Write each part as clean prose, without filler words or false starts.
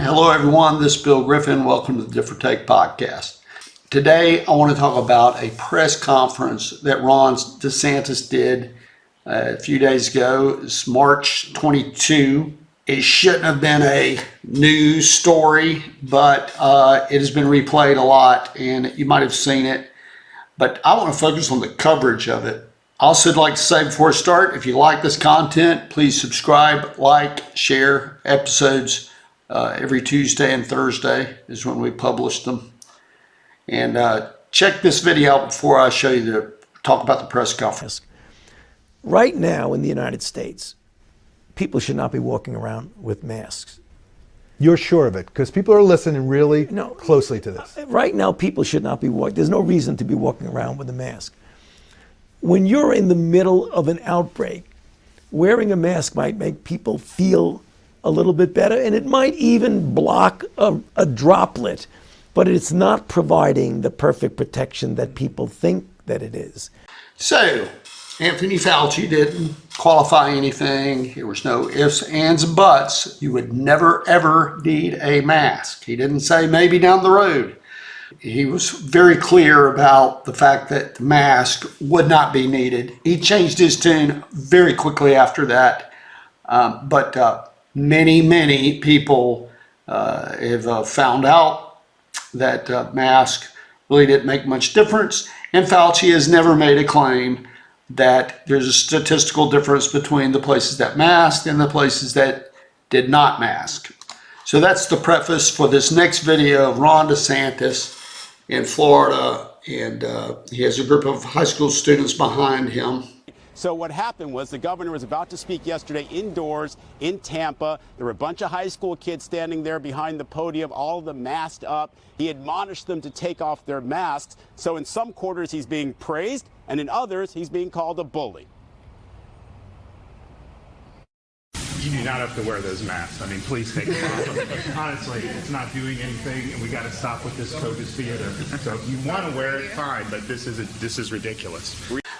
Hello everyone, this is Bill Griffin. Welcome to the Different Take podcast. Today I want to talk about a press conference that Ron DeSantis did a few days ago. It's March 22. It shouldn't have been a news story, but it has been replayed a lot and you might have seen it. But I want to focus on the coverage of it. I also would like to say before I start, if you like this content, please subscribe, like, share. Episodes every Tuesday and Thursday is when we publish them. And check this video out before I show you talk about the press conference. Right now in the United States, people should not be walking around with masks. You're sure of it? Because people are listening really closely to this. Right now, people should not be walking. There's no reason to be walking around with a mask. When you're in the middle of an outbreak, wearing a mask might make people feel a little bit better, and it might even block a droplet, but it's not providing the perfect protection that people think that it is. So, Anthony Fauci didn't qualify anything. There was no ifs, ands, and buts. You would never, ever need a mask. He didn't say maybe down the road. He was very clear about the fact that the mask would not be needed. He changed his tune very quickly after that. But many people have found out that mask really didn't make much difference. And Fauci has never made a claim that there's a statistical difference between the places that masked and the places that did not mask. So that's the preface for this next video of Ron DeSantis in Florida, and he has a group of high school students behind him. So what happened was the governor was about to speak yesterday indoors in Tampa. There were a bunch of high school kids standing there behind the podium, all of them masked up. He admonished them to take off their masks. So in some quarters he's being praised, and in others he's being called a bully. You do not have to wear those masks. I mean, please take them off. Honestly, it's not doing anything, and we got to stop with this CODIS theater. So if you want to wear it, fine, but this is ridiculous.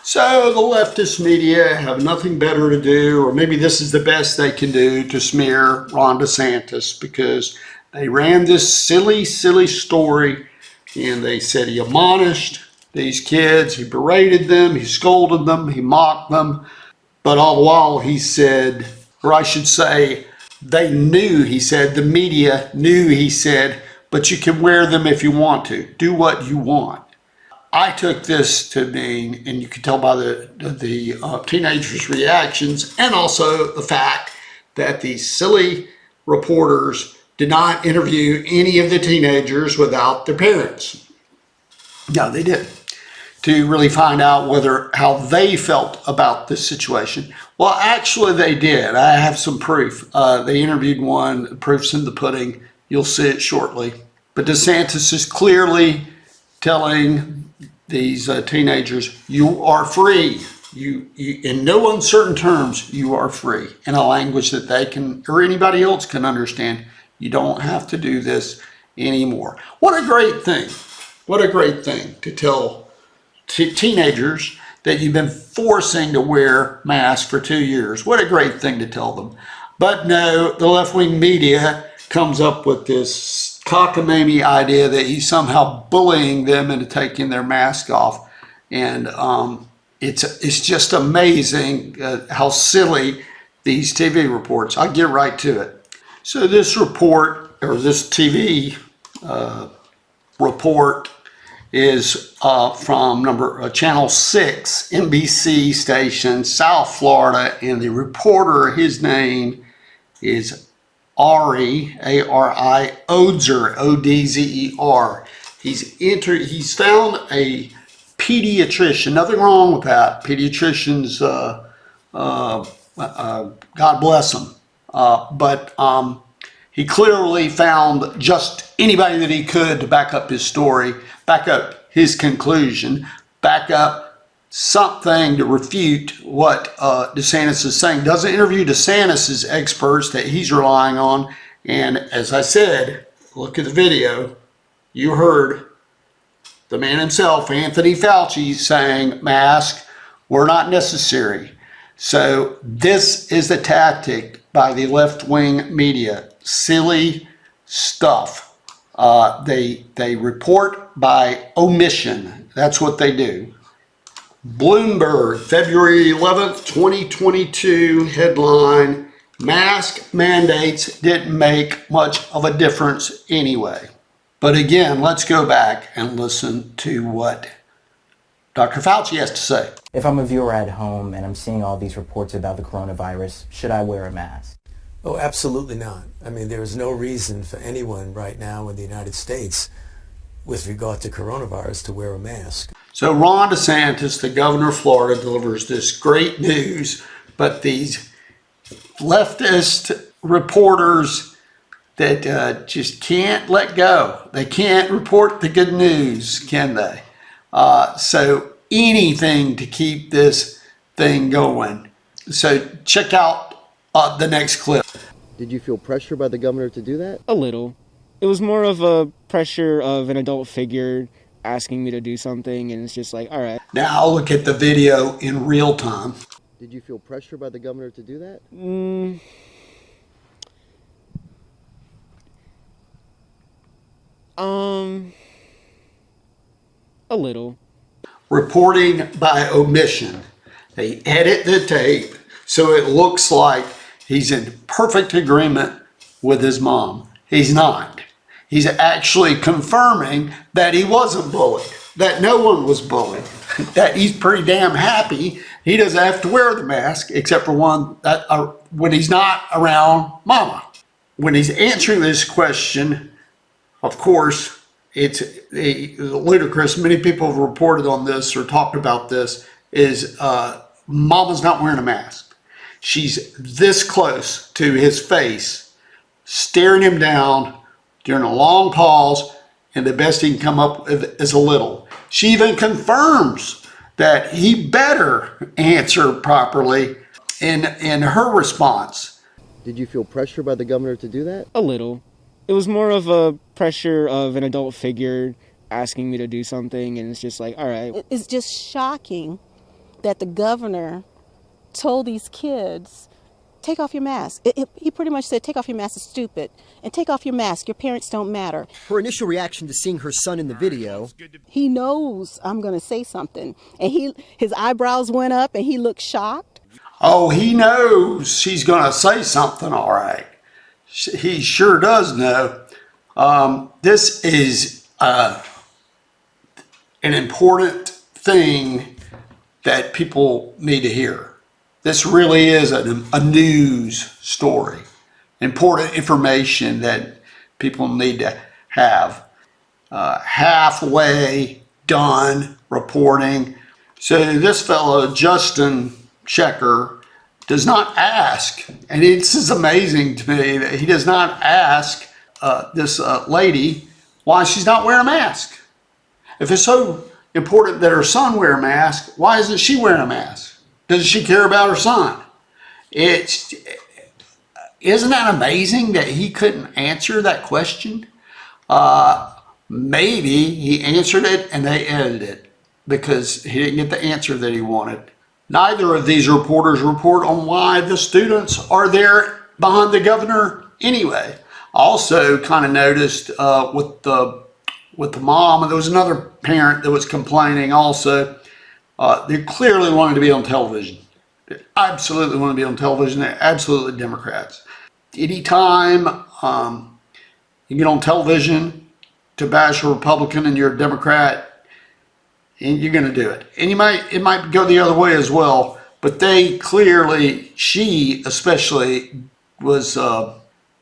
So the leftist media have nothing better to do, or maybe this is the best they can do to smear Ron DeSantis, because they ran this silly story, and they said he admonished these kids, he berated them, he scolded them, he mocked them, but all the while he said, or I should say, they knew, he said, the media knew, he said, but you can wear them if you want to. Do what you want. I took this to mean, and you can tell by the teenagers' reactions, and also the fact that these silly reporters did not interview any of the teenagers without their parents. No, they didn't. To really find out how they felt about this situation. Well, actually they did. I have some proof. They interviewed one, proof's in the pudding. You'll see it shortly. But DeSantis is clearly telling these teenagers, you are free. You, in no uncertain terms, you are free. In a language that they can, or anybody else can understand. You don't have to do this anymore. What a great thing. What a great thing to tell teenagers that you've been forcing to wear masks for 2 years. What a great thing to tell them. But no, the left-wing media comes up with this cockamamie idea that he's somehow bullying them into taking their mask off. And it's just amazing how silly these TV reports. I'll get right to it. So this report, or this TV report, is from Channel 6, NBC station, South Florida, and the reporter, his name is Ari, A-R-I, Odzer, O-D-Z-E-R. He's found a pediatrician, nothing wrong with that. Pediatricians, God bless them. But he clearly found just anybody that he could to back up his story, back up his conclusion, back up something to refute what DeSantis is saying. Doesn't interview DeSantis' experts that he's relying on. And as I said, look at the video. You heard the man himself, Anthony Fauci, saying masks were not necessary. So this is the tactic by the left-wing media. Silly stuff. They report by omission. That's what they do. Bloomberg, February 11th, 2022, headline, mask mandates didn't make much of a difference anyway. But again, let's go back and listen to what Dr. Fauci has to say. If I'm a viewer at home and I'm seeing all these reports about the coronavirus, should I wear a mask? Oh, absolutely not. I mean, there is no reason for anyone right now in the United States with regard to coronavirus to wear a mask. So Ron DeSantis, the governor of Florida, delivers this great news, but these leftist reporters that just can't let go. They can't report the good news, can they? So anything to keep this thing going. So check out the next clip. Did you feel pressure by the governor to do that? A little. It was more of a pressure of an adult figure asking me to do something, and it's just like, all right. Now I'll look at the video in real time. Did you feel pressure by the governor to do that? A little. Reporting by omission. They edit the tape so it looks like he's in perfect agreement with his mom. He's not. He's actually confirming that he wasn't bullied, that no one was bullied, that he's pretty damn happy he doesn't have to wear the mask except for when he's not around mama. When he's answering this question, of course, it's ludicrous. Many people have reported on this or talked about this, is mama's not wearing a mask. She's this close to his face, staring him down during a long pause, and the best he can come up with is a little. She even confirms that he better answer properly in her response. Did you feel pressure by the governor to do that? A little. It was more of a pressure of an adult figure asking me to do something, and it's just like, all right. It's just shocking that the governor told these kids, take off your mask. He pretty much said, take off your mask, it's stupid. And take off your mask, your parents don't matter. Her initial reaction to seeing her son in the video. He knows I'm going to say something. And his eyebrows went up and he looked shocked. Oh, he knows she's going to say something, all right. He sure does know. This is an important thing that people need to hear. This really is a news story, important information that people need to have. Halfway done reporting. So this fellow, Justin Checker, does not ask, and this is amazing to me that he does not ask this lady why she's not wearing a mask. If it's so important that her son wear a mask, why isn't she wearing a mask? Does she care about her son? Isn't that amazing that he couldn't answer that question? Maybe he answered it and they edited it because he didn't get the answer that he wanted. Neither of these reporters report on why the students are there behind the governor anyway. Also kind of noticed with the mom, and there was another parent that was complaining also. They clearly wanted to be on television. They absolutely want to be on television. They're absolutely Democrats. Anytime you get on television to bash a Republican and you're a Democrat, and you're going to do it. And it might go the other way as well. But they clearly, she especially, was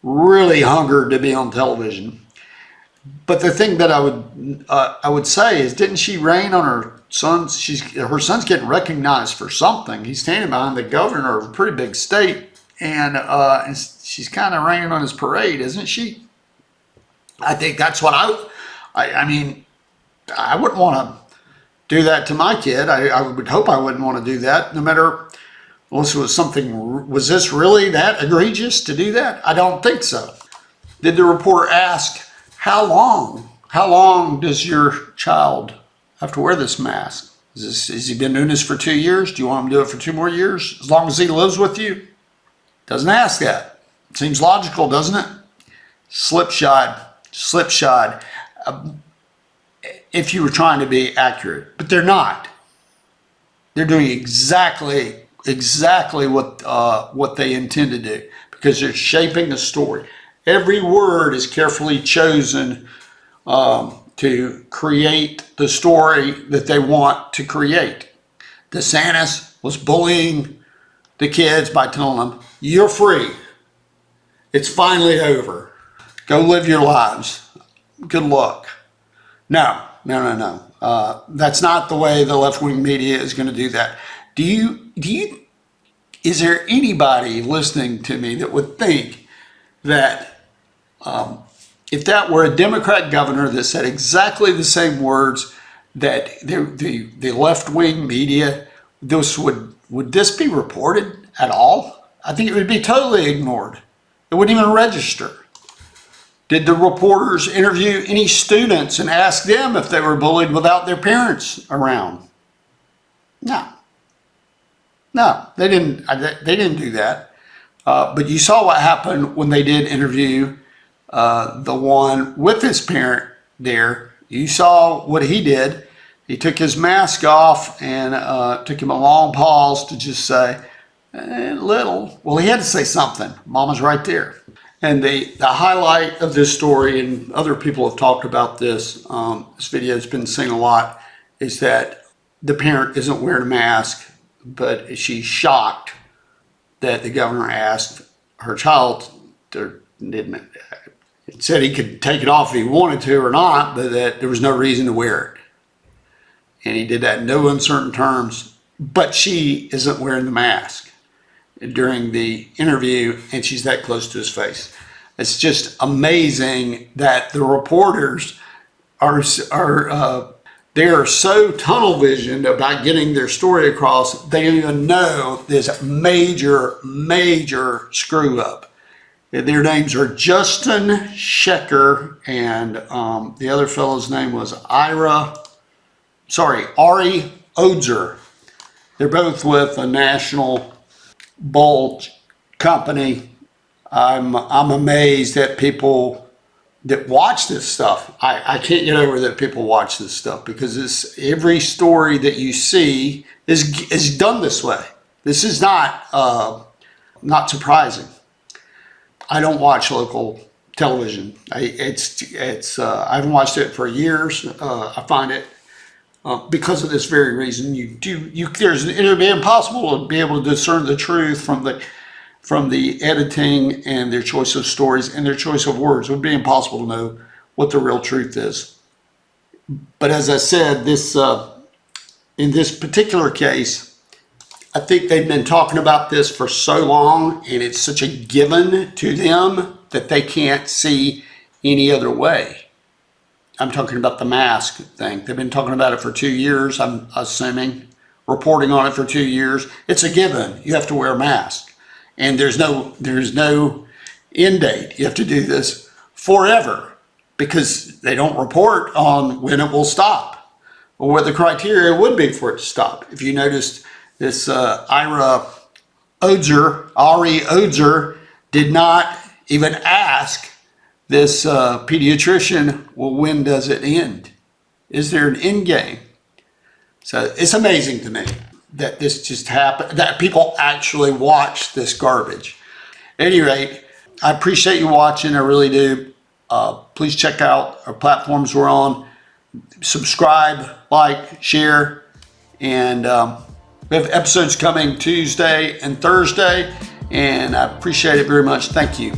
really hungered to be on television. But the thing that I would say is, didn't she rain on her son's? Her son's getting recognized for something. He's standing behind the governor of a pretty big state, and she's kind of raining on his parade, isn't she? I think that's what I mean, I wouldn't want to do that to my kid. I would hope I wouldn't want to do that, no matter unless it was something. Was this really that egregious to do that? I don't think so. Did the reporter ask, how long does your child have to wear this mask? Has he been doing this for 2 years? Do you want him to do it for 2 more years? As long as he lives with you? Doesn't ask that. Seems logical, doesn't it? slipshod, if you were trying to be accurate, but they're not. They're doing exactly what they intend to do, because they're shaping the story. Every word is carefully chosen to create the story that they want to create. Desantis was bullying the kids by telling them, "You're free. It's finally over. Go live your lives. Good luck." No. That's not the way the left-wing media is going to do that. Is there anybody listening to me that would think that if that were a Democrat governor that said exactly the same words, that the left-wing media, would this be reported at all? I think it would be totally ignored. It wouldn't even register. Did the reporters interview any students and ask them if they were bullied without their parents around? No, they didn't. They didn't do that. But you saw what happened when they did interview the one with his parent there. You saw what he did. He took his mask off and took him a long pause to just say, little. Well, he had to say something. Mama's right there. And the highlight of this story, and other people have talked about this, this video has been seen a lot, is that the parent isn't wearing a mask, but she's shocked that the governor asked her child it said he could take it off if he wanted to or not, but that there was no reason to wear it. And he did that in no uncertain terms, but she isn't wearing the mask during the interview, and she's that close to his face. It's just amazing that the reporters they are so tunnel visioned about getting their story across, they don't even know this major screw up. Their names are Justin Shecker, and the other fellow's name was Ari Ozer. They're both with a national bulge company. I'm amazed at people that watch this stuff. I can't get over that people watch this stuff, because every story that you see is done this way. This is not surprising. I don't watch local television. I haven't watched it for years. I find it because of this very reason. It would be impossible to be able to discern the truth from the editing and their choice of stories and their choice of words. It would be impossible to know what the real truth is. But as I said, in this particular case, I think they've been talking about this for so long, and it's such a given to them that they can't see any other way. I'm talking about the mask thing. They've been talking about it for 2 years, I'm assuming, reporting on it for 2 years. It's a given. You have to wear a mask. And there's no end date. You have to do this forever, because they don't report on when it will stop or what the criteria would be for it to stop. If you noticed, this Ari Ozer did not even ask this pediatrician, well, when does it end? Is there an end game? So it's amazing to me that this just happened, that people actually watch this garbage. At any rate, I appreciate you watching, I really do. Please check out our platforms we're on. Subscribe, like, share, and we have episodes coming Tuesday and Thursday, and I appreciate it very much. Thank you.